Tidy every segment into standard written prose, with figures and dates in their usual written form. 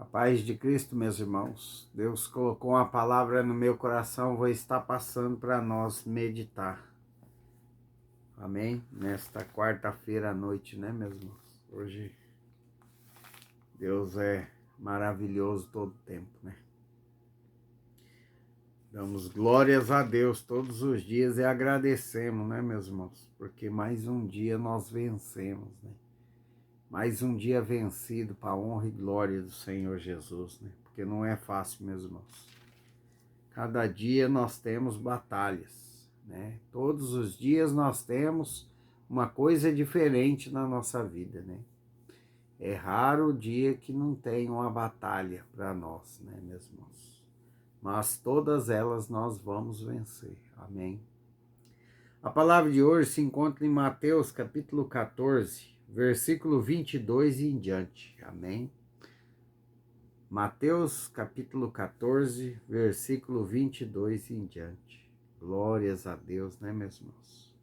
A paz de Cristo, meus irmãos. Deus colocou uma palavra no meu coração, vou estar passando para nós meditar. Amém? Nesta quarta-feira à noite, né, meus irmãos? Hoje, Deus é maravilhoso todo o tempo, né? Damos glórias a Deus todos os dias e agradecemos, né, meus irmãos? Porque mais um dia nós vencemos, né? Mais um dia vencido para a honra e glória do Senhor Jesus, né? Porque não é fácil, meus irmãos. Cada dia nós temos batalhas, né? Todos os dias nós temos uma coisa diferente na nossa vida, né? É raro o dia que não tem uma batalha para nós, né, meus irmãos? Mas todas elas nós vamos vencer, amém? A palavra de hoje se encontra em Mateus capítulo 14, versículo 22 e em diante, amém? Mateus capítulo 14, versículo 22 e em diante. Glórias a Deus, né, meus irmãos?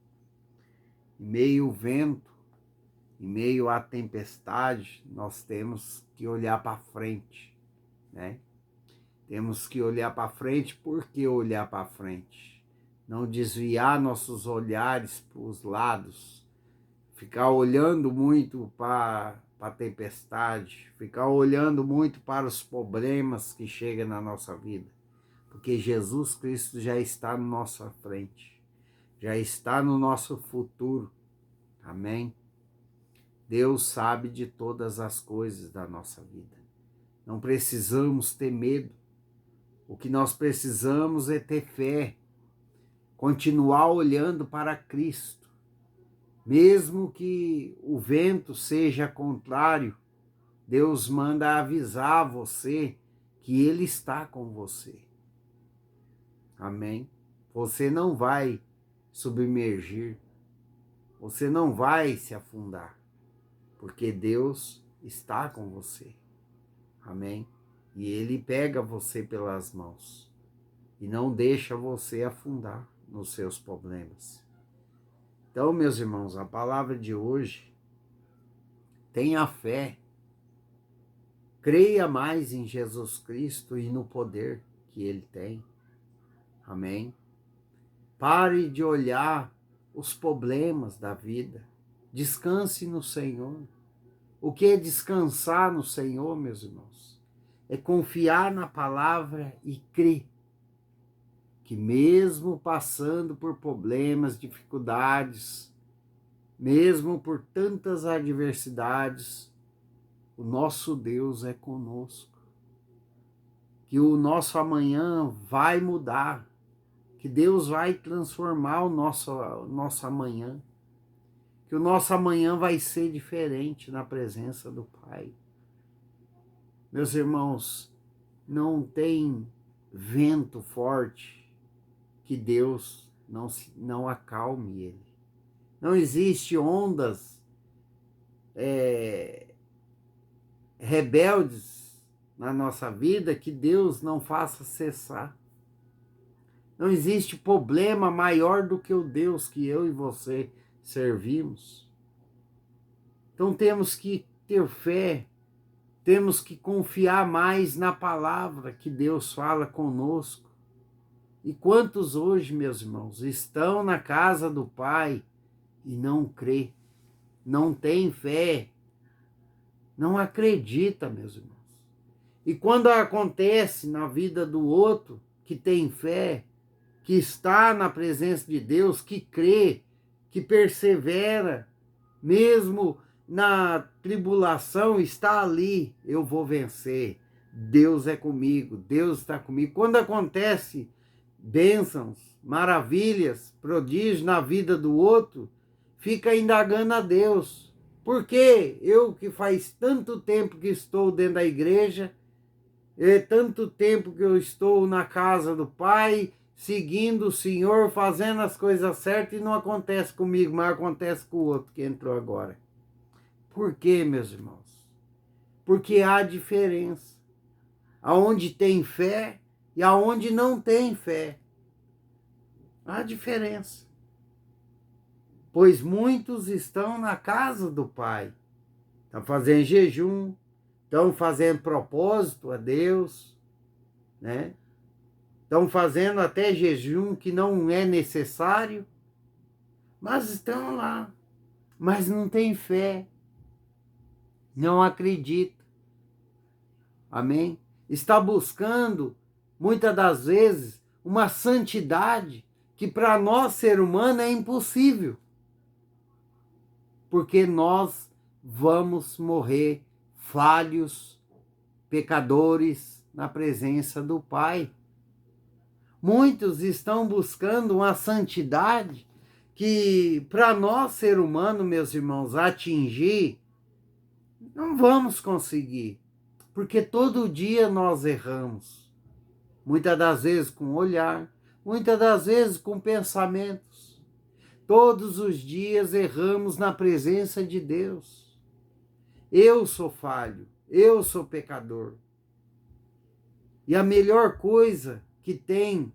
Em meio ao vento, em meio à tempestade, nós temos que olhar para frente, né? Temos que olhar para frente. Por que olhar para frente? Não desviar nossos olhares para os lados, ficar olhando muito para a tempestade, ficar olhando muito para os problemas que chegam na nossa vida, porque Jesus Cristo já está na nossa frente, já está no nosso futuro, amém? Deus sabe de todas as coisas da nossa vida, não precisamos ter medo, o que nós precisamos é ter fé, continuar olhando para Cristo, mesmo que o vento seja contrário, Deus manda avisar você que Ele está com você. Amém? Você não vai submergir, você não vai se afundar, porque Deus está com você. Amém? E Ele pega você pelas mãos e não deixa você afundar nos seus problemas. Então, meus irmãos, a palavra de hoje, tenha fé, creia mais em Jesus Cristo e no poder que Ele tem. Amém? Pare de olhar os problemas da vida. Descanse no Senhor. O que é descansar no Senhor, meus irmãos? É confiar na palavra e crer que mesmo passando por problemas, dificuldades, mesmo por tantas adversidades, o nosso Deus é conosco. Que o nosso amanhã vai mudar, que Deus vai transformar o nosso amanhã, que o nosso amanhã vai ser diferente na presença do Pai. Meus irmãos, não tem vento forte que Deus não acalme ele. Não existe ondas rebeldes na nossa vida que Deus não faça cessar. Não existe problema maior do que o Deus que eu e você servimos. Então temos que ter fé, temos que confiar mais na palavra que Deus fala conosco. E quantos hoje, meus irmãos, estão na casa do Pai e não crê, não tem fé, não acredita, meus irmãos. E quando acontece na vida do outro que tem fé, que está na presença de Deus, que crê, que persevera, mesmo na tribulação, está ali, eu vou vencer. Deus é comigo, Deus está comigo. Quando acontece bênçãos, maravilhas, prodígios na vida do outro, fica indagando a Deus. Por que eu que faz tanto tempo que estou dentro da igreja, tanto tempo que eu estou na casa do Pai, seguindo o Senhor, fazendo as coisas certas e não acontece comigo, mas acontece com o outro que entrou agora. Por quê, meus irmãos? Porque há diferença. Aonde tem fé e aonde não tem fé. Há diferença. Pois muitos estão na casa do Pai. Estão fazendo jejum, estão fazendo propósito a Deus, né? Estão fazendo até jejum que não é necessário, mas estão lá, mas não tem fé, não acredita, amém? Está buscando, muitas das vezes, uma santidade que para nós, ser humano, é impossível, porque nós vamos morrer falhos, pecadores, na presença do Pai. Muitos estão buscando uma santidade que, para nós, ser humano, meus irmãos, atingir, não vamos conseguir, porque todo dia nós erramos. Muitas das vezes com olhar, muitas das vezes com pensamentos. Todos os dias erramos na presença de Deus. Eu sou falho, eu sou pecador. E a melhor coisa que tem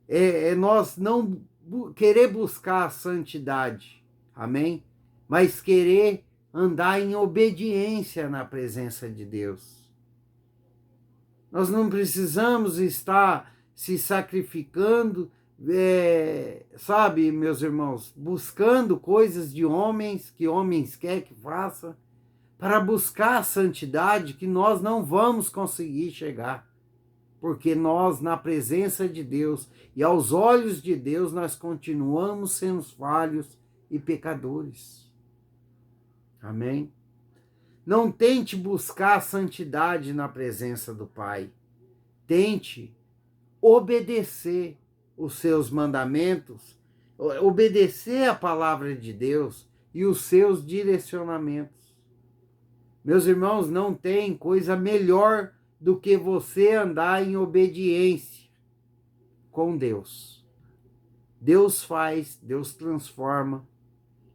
é nós não querer buscar a santidade, amém? Mas querer andar em obediência na presença de Deus. Nós não precisamos estar se sacrificando, sabe, meus irmãos, buscando coisas de homens, que homens querem que faça, para buscar a santidade que nós não vamos conseguir chegar. Porque nós, na presença de Deus e aos olhos de Deus, nós continuamos sendo falhos e pecadores. Amém? Não tente buscar a santidade na presença do Pai. Tente obedecer os seus mandamentos, obedecer a palavra de Deus e os seus direcionamentos. Meus irmãos, não tem coisa melhor do que você andar em obediência com Deus. Deus faz, Deus transforma,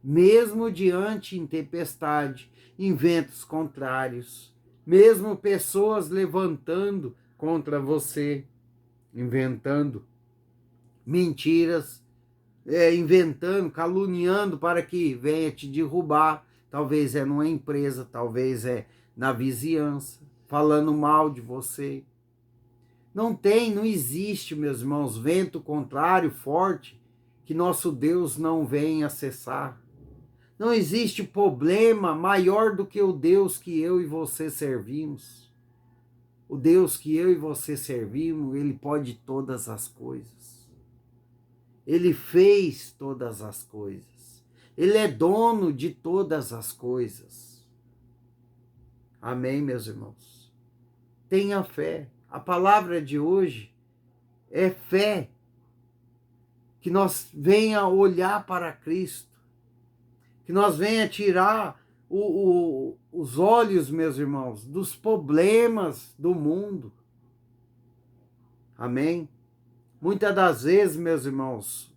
mesmo diante em tempestade, em ventos contrários, mesmo pessoas levantando contra você, inventando mentiras, inventando, caluniando para que venha te derrubar. Talvez é numa empresa, talvez é na vizinhança, falando mal de você. Não existe, meus irmãos, vento contrário forte que nosso Deus não venha acessar. Não existe problema maior do que o Deus que eu e você servimos. O Deus que eu e você servimos, ele pode todas as coisas. Ele fez todas as coisas. Ele é dono de todas as coisas. Amém, meus irmãos? Tenha fé. A palavra de hoje é fé. Que nós venha olhar para Cristo. Que nós venha tirar os olhos, meus irmãos, dos problemas do mundo. Amém? Muitas das vezes, meus irmãos,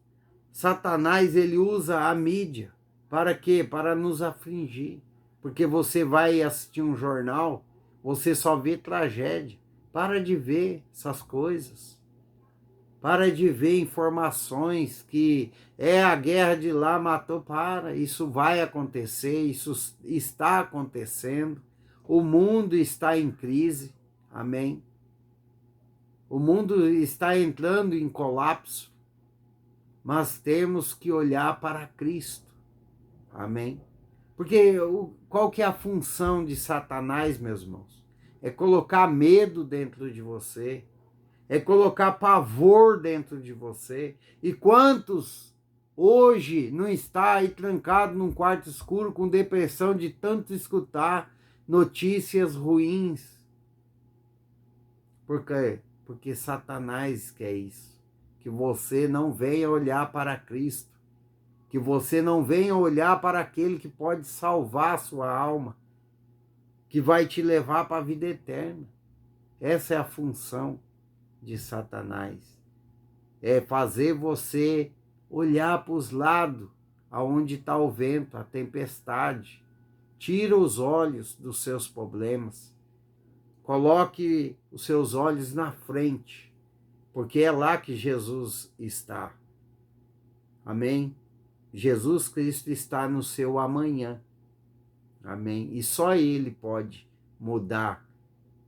Satanás ele usa a mídia. Para quê? Para nos afligir. Porque você vai assistir um jornal, você só vê tragédia. Para de ver essas coisas. Para de ver informações que a guerra de lá matou. Isso vai acontecer, isso está acontecendo. O mundo está em crise, amém? O mundo está entrando em colapso, mas temos que olhar para Cristo, amém? Porque qual que é a função de Satanás, meus irmãos? É colocar medo dentro de você, é colocar pavor dentro de você. E quantos hoje não está aí trancado num quarto escuro com depressão de tanto escutar notícias ruins? Por quê? Porque Satanás quer isso. Que você não venha olhar para Cristo. Que você não venha olhar para aquele que pode salvar a sua alma. Que vai te levar para a vida eterna. Essa é a função de Satanás. É fazer você olhar para os lados, aonde está o vento, a tempestade. Tira os olhos dos seus problemas. Coloque os seus olhos na frente, porque é lá que Jesus está. Amém? Jesus Cristo está no seu amanhã. Amém? E só Ele pode mudar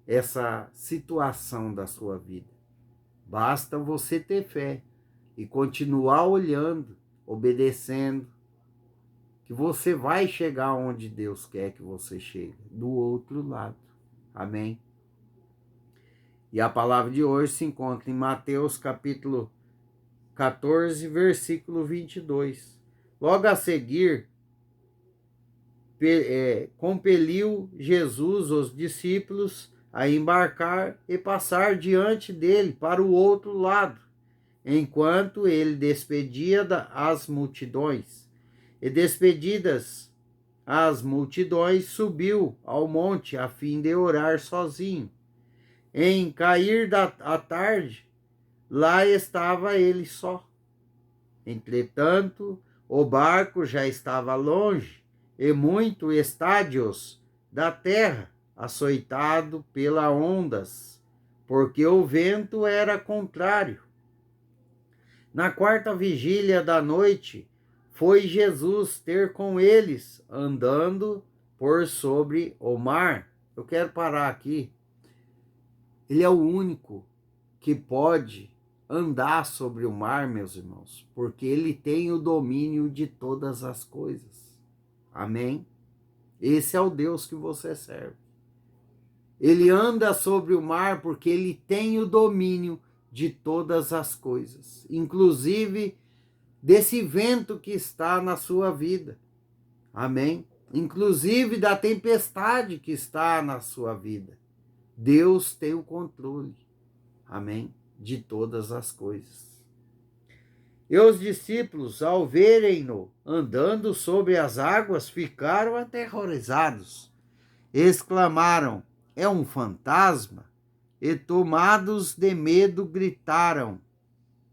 essa situação da sua vida. Basta você ter fé e continuar olhando, obedecendo, que você vai chegar onde Deus quer que você chegue, do outro lado. Amém? E a palavra de hoje se encontra em Mateus capítulo 14, versículo 22. Logo a seguir, compeliu Jesus os discípulos a embarcar e passar diante dele para o outro lado, enquanto ele despedia as multidões. E despedidas as multidões, subiu ao monte a fim de orar sozinho. Em cair a tarde, lá estava ele só. Entretanto, o barco já estava longe, e muito estádios da terra, açoitado pelas ondas, porque o vento era contrário. Na quarta vigília da noite, foi Jesus ter com eles, andando por sobre o mar. Eu quero parar aqui. Ele é o único que pode andar sobre o mar, meus irmãos, porque ele tem o domínio de todas as coisas. Amém? Esse é o Deus que você serve. Ele anda sobre o mar porque ele tem o domínio de todas as coisas, inclusive desse vento que está na sua vida. Amém? Inclusive da tempestade que está na sua vida. Deus tem o controle. Amém? De todas as coisas. E os discípulos, ao verem-no andando sobre as águas, ficaram aterrorizados. Exclamaram: é um fantasma? E tomados de medo, gritaram.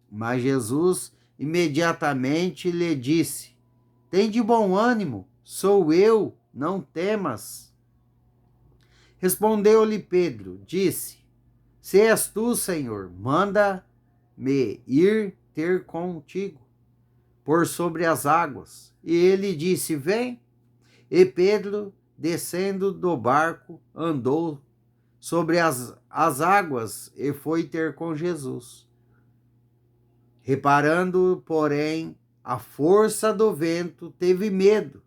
Mas Jesus imediatamente lhe disse: tem de bom ânimo, sou eu, não temas. Respondeu-lhe Pedro, disse: se és tu, Senhor, manda-me ir ter contigo por sobre as águas. E ele disse: vem. E Pedro, descendo do barco, andou sobre as águas e foi ter com Jesus. Reparando, porém, a força do vento, teve medo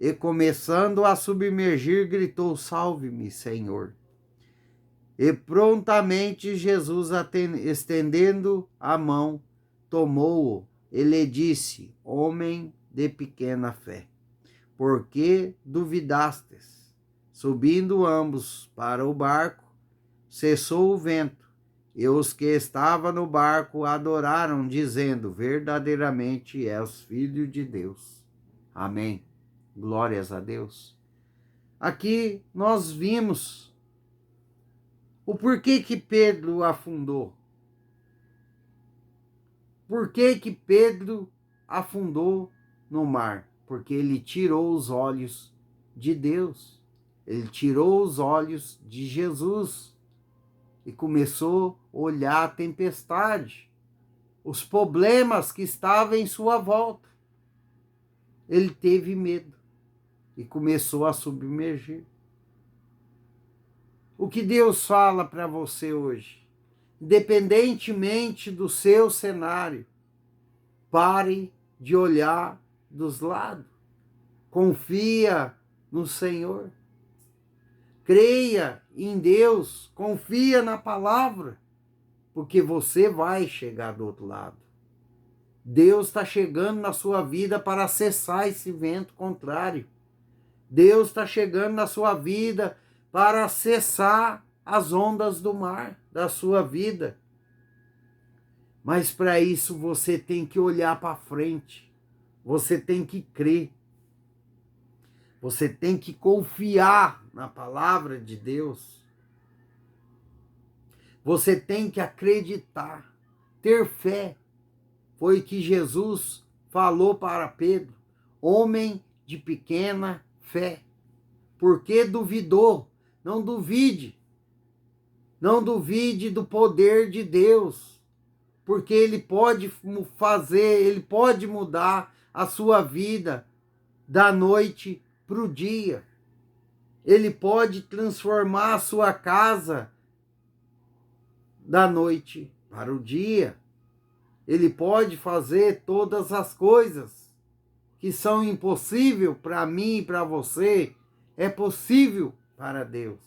e, começando a submergir, gritou: salve-me, Senhor. E prontamente Jesus, estendendo a mão, tomou-o e lhe disse: homem de pequena fé, por que duvidastes? Subindo ambos para o barco, cessou o vento, e os que estavam no barco adoraram, dizendo: verdadeiramente és filho de Deus. Amém. Glórias a Deus. Aqui nós vimos o porquê que Pedro afundou. Por que que Pedro afundou no mar? Porque ele tirou os olhos de Deus. Ele tirou os olhos de Jesus e começou a olhar a tempestade, os problemas que estavam em sua volta. Ele teve medo e começou a submergir. O que Deus fala para você hoje? Independentemente do seu cenário, pare de olhar dos lados. Confia no Senhor. Creia em Deus, confia na palavra, porque você vai chegar do outro lado. Deus está chegando na sua vida para cessar esse vento contrário. Deus está chegando na sua vida para cessar as ondas do mar da sua vida. Mas para isso você tem que olhar para frente. Você tem que crer. Você tem que confiar na palavra de Deus. Você tem que acreditar, ter fé. Foi o que Jesus falou para Pedro, homem de pequena fé. Porque duvidou? Não duvide. Não duvide do poder de Deus. Porque Ele pode fazer, Ele pode mudar a sua vida da noite para o dia. Ele pode transformar a sua casa da noite para o dia. Ele pode fazer todas as coisas que são impossíveis para mim e para você. É possível para Deus.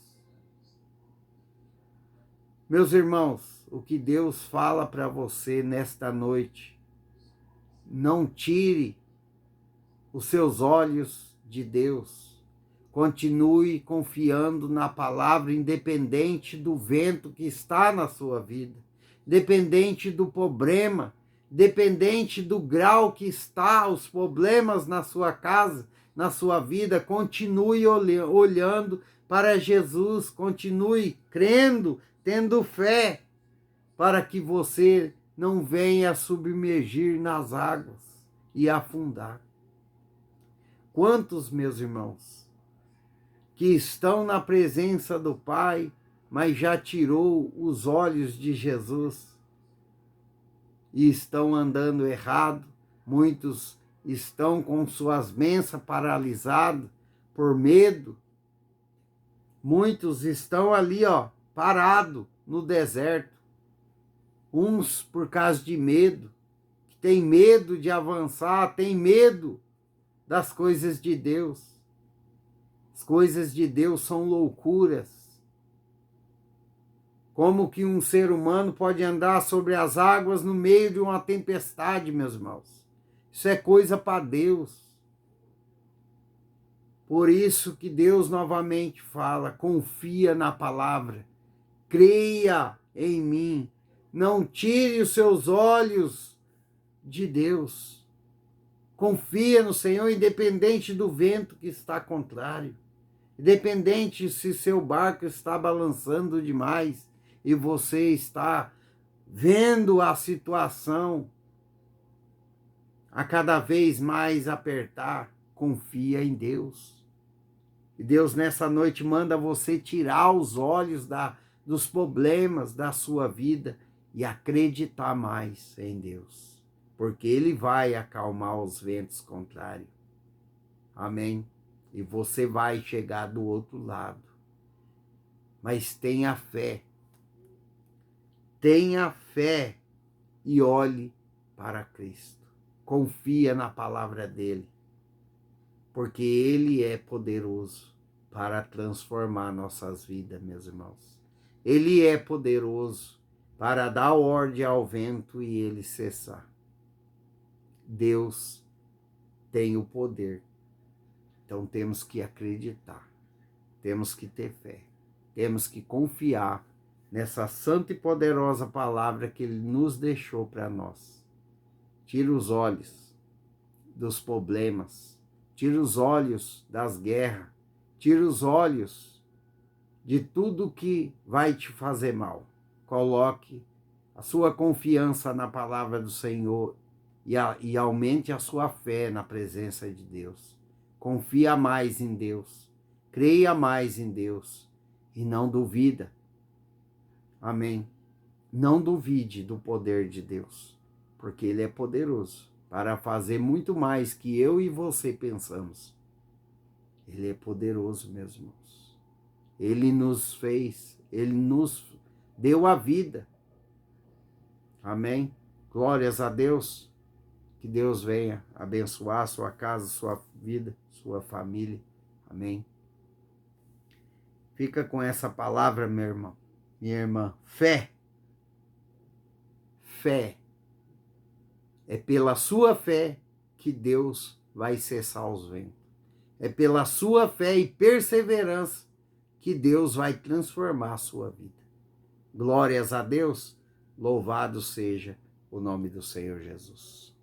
Meus irmãos, o que Deus fala para você nesta noite, não tire os seus olhos de Deus. Continue confiando na palavra, independente do vento que está na sua vida, independente do problema, independente do grau que está os problemas na sua casa, na sua vida. Continue olhando para Jesus, continue crendo, tendo fé, para que você não venha submergir nas águas e afundar. Quantos, meus irmãos, que estão na presença do Pai, mas já tirou os olhos de Jesus e estão andando errado. Muitos estão com suas mensas paralisadas por medo. Muitos estão ali, parados no deserto. Uns por causa de medo, tem medo de avançar, tem medo das coisas de Deus. As coisas de Deus são loucuras. Como que um ser humano pode andar sobre as águas no meio de uma tempestade, meus irmãos? Isso é coisa para Deus. Por isso que Deus novamente fala, confia na palavra, creia em mim, não tire os seus olhos de Deus. Confia no Senhor, independente do vento que está contrário. Independente se seu barco está balançando demais e você está vendo a situação a cada vez mais apertar, confia em Deus. E Deus nessa noite manda você tirar os olhos dos problemas da sua vida e acreditar mais em Deus, porque Ele vai acalmar os ventos contrários. Amém? E você vai chegar do outro lado. Mas tenha fé. Tenha fé e olhe para Cristo. Confia na palavra dele, porque ele é poderoso para transformar nossas vidas, meus irmãos. Ele é poderoso para dar ordem ao vento e ele cessar. Deus tem o poder. Então temos que acreditar, temos que ter fé, temos que confiar nessa santa e poderosa palavra que Ele nos deixou para nós. Tira os olhos dos problemas, tira os olhos das guerras, tira os olhos de tudo que vai te fazer mal. Coloque a sua confiança na palavra do Senhor e aumente a sua fé na presença de Deus. Confia mais em Deus, creia mais em Deus e não duvida. Amém? Não duvide do poder de Deus, porque Ele é poderoso para fazer muito mais que eu e você pensamos. Ele é poderoso, meus irmãos. Ele nos fez, Ele nos deu a vida. Amém? Glórias a Deus. Que Deus venha abençoar a sua casa, sua vida, sua família. Amém? Fica com essa palavra, meu irmão, minha irmã. Fé. Fé. É pela sua fé que Deus vai cessar os ventos. É pela sua fé e perseverança que Deus vai transformar a sua vida. Glórias a Deus. Louvado seja o nome do Senhor Jesus.